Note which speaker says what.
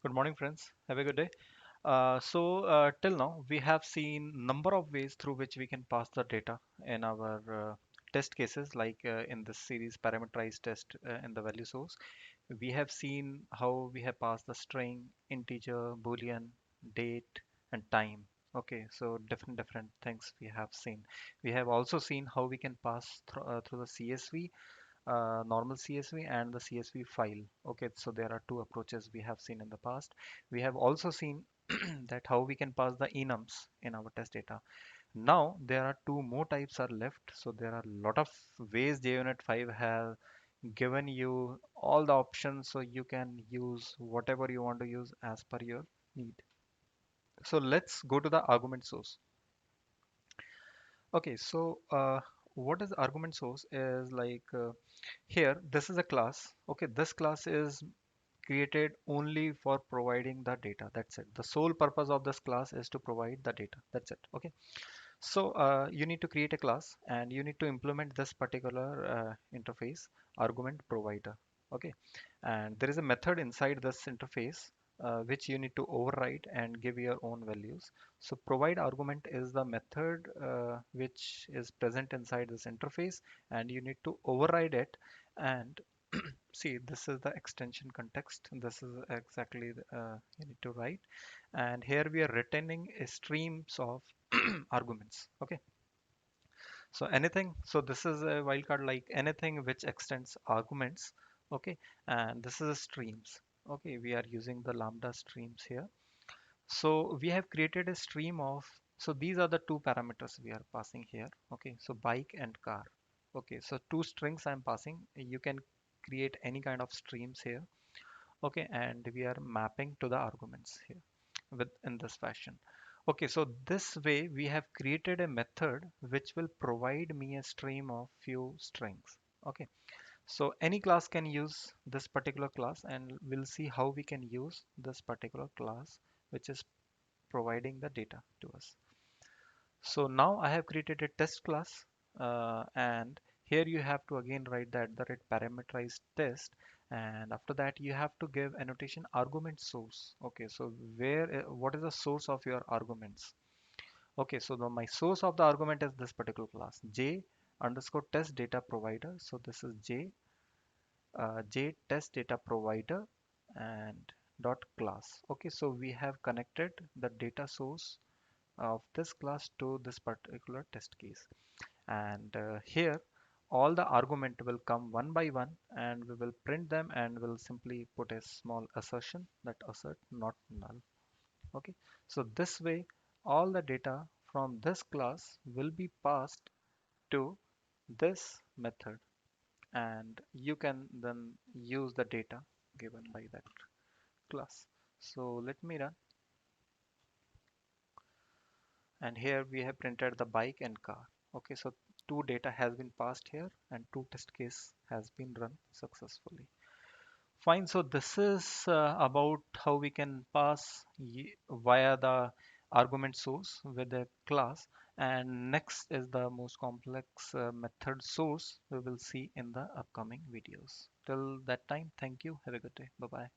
Speaker 1: Good morning, friends. Have a good day. Till now, we have seen number of ways through which we can pass the data in our test cases, like in this series parameterized test in the value source. We have seen how we have passed the string, integer, boolean, date, and time. Okay, so different things we have seen. We have also seen how we can pass through the CSV, normal CSV and the CSV file. Okay, so there are two approaches we have seen in the past. We have also seen that how we can pass the enums in our test data. Now there are two more types are left. So there are a lot of ways JUnit 5 have given you all the options so you can use whatever you want to use as per your need. So let's go to the argument source. Okay, so what is argument source is like here this is a class. Okay, this class is created only for providing the data. That's it. The sole purpose of this class is to provide the data. That's it. Okay. So you need to create a class and you need to implement this particular interface argument provider. Okay. And there is a method inside this interface which you need to override and give your own values. So provide argument is the method which is present inside this interface and you need to override it and see, this is the extension context. This is exactly you need to write. And here we are returning a streams of arguments. Okay. So anything, so this is a wildcard like anything which extends arguments. Okay. And this is a streams. Okay. We are using the lambda streams here. So we have created a stream of, so these are the two parameters we are passing here. Okay. So bike and car. Okay. So two strings I'm passing. You can create any kind of streams here. Okay, and we are mapping to the arguments here with in this fashion. Okay, so this way we have created a method which will provide me a stream of few strings. Okay, so any class can use this particular class and we'll see how we can use this particular class which is providing the data to us. So now I have created a test class and here you have to again write that the rate parameterized test, and after that you have to give annotation argument source. Okay, so where what is the source of your arguments? Okay, so my source of the argument is this particular class j underscore test data provider. So this is j test data provider and dot class. Okay, so we have connected the data source of this class to this particular test case, and here all the argument will come one by one and we will print them and we'll simply put a small assertion that assert not null. Okay, so this way all the data from this class will be passed to this method and you can then use the data given by that class. So let me run, and here we have printed the bike and car. Okay, so two data has been passed here and two test case has been run successfully. Fine, so this is about how we can pass via the argument source with the class, and next is the most complex method source we will see in the upcoming videos. Till that time, thank you, have a good day, bye bye.